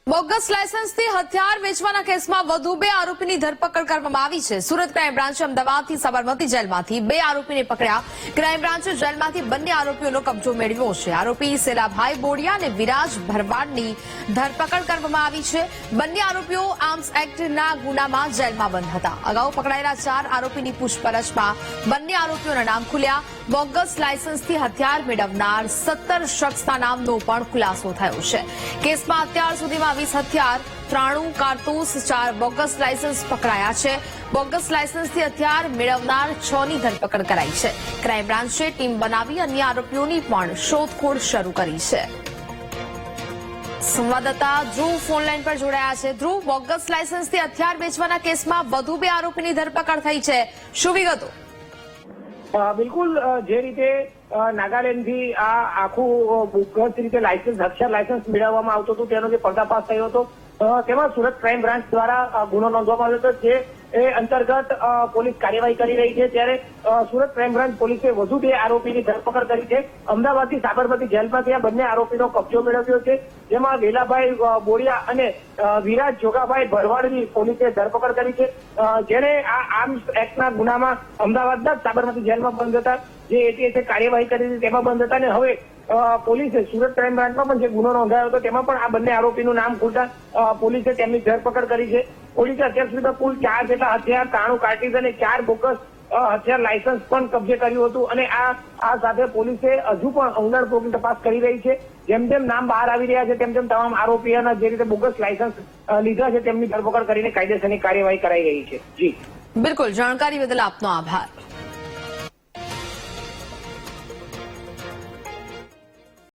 Bogus લાયસન્સથી હથિયાર વેચવાના કેસમાં વધુ 2 આરોપીની ધરપકડ કરવામાં આવી છે। સુરત ક્રાઇમ બ્રાન્ચે અમદાવાદથી સાબરમતી જેલમાંથી 2 આરોપીને પકડ્યા। ક્રાઇમ બ્રાન્ચે જેલમાંથી બંને આરોપીઓનો કબજો મેળવ્યો છે। આરોપી સેલાભાઈ બોડિયા અને વિરાજ ભરવાડની ધરપકડ કરવામાં આવી છે। બંને આરોપીઓ આર્મ્સ એક્ટના ગુનામાં જેલમાં બંધ હતા। અગાઉ પકડાયેલા 4 આરોપીની પૂછપરછમાં બંને આરોપીઓના નામ ખુલ્યા। બોગસ લાયસન્સથી હથિયાર મેળવનાર 17 શખ્સના નામનો પણ ખુલાસો થયો છે। કેસમાં અત્યાર સુધીમાં 20 હથિયાર, 93 કારતૂસ, 4 બોગસ લાયસન્સ પકડાયા છે। બોગસ લાયસન્સથી હથિયાર મેળવનાર 6 ની ધરપકડ કરાઈ છે। ક્રાઇમ બ્રાન્ચે ટીમ બનાવી અન્ય આરોપીઓની પણ શોધખોળ શરૂ કરી છે। સંવાદદાતા ધ્રુવ ફોનલાઈન પર જોડાયા છે। ધ્રુવ, બોગસ લાયસન્સથી હથિયાર વેચવાના કેસમાં વધુ 2 આરોપીની ધરપકડ થઈ છે, શું વિગતો? બિલકુલ, જે રીતે નાગાલેન્ડથી આ આખું બોગસ રીતે હથિયાર લાયસન્સ મેળવવામાં આવતું હતું તેનો જે પર્દાફાશ થયો હતો તેમાં સુરત ક્રાઇમ બ્રાન્ચ દ્વારા ગુનો નોંધવામાં આવ્યો હતો, જે અંતર્ગત પોલીસ કાર્યવાહી કરી રહી છે। ત્યારે સુરત ક્રાઇમ બ્રાન્ચ પોલીસે વધુ 2 આરોપીની ધરપકડ કરી છે। અમદાવાદથી સાબરમતી જેલમાંથી આ બંને આરોપીનો કબજો મેળવ્યો છે, જેમાં વેલાભાઈ બોડિયા અને વિરાજ જોગાભાઈ ભરવાડની પોલીસે ધરપકડ કરી છે, જેને આ આર્મ્સ એક્ટના ગુનામાં અમદાવાદના સાબરમતી જેલમાં બંધ હતા, જે એટીએસે કાર્યવાહી કરી હતી તેમાં બંધ હતા। અને હવે પોલીસે સુરત ક્રાઇમ બ્રાન્ચમાં પણ જે ગુનો નોંધાયો હતો તેમાં પણ આ બંને આરોપીનું નામ ખુલતા પોલીસે તેમની ધરપકડ કરી છે। પોલીસે અત્યાર સુધીમાં કુલ 4 જેટલા હથિયાર, 93 કાર્ટીઝ અને 4 બોગસ હથિયાર લાયસન્સ પણ કબજે કર્યું હતું। અને આ સાથે પોલીસે હજુ પણ ઊંડાણપૂર્વકની તપાસ કરી રહી છે। જેમ જેમ નામ બહાર આવી રહ્યા છે તેમ તેમ તમામ આરોપીઓના જે રીતે બોગસ લાયસન્સ લીધા છે તેમની ધરપકડ કરીને કાયદેસરની કાર્યવાહી કરાઈ રહી છે। જી બિલકુલ, જાણકારી બદલ આપનો આભાર।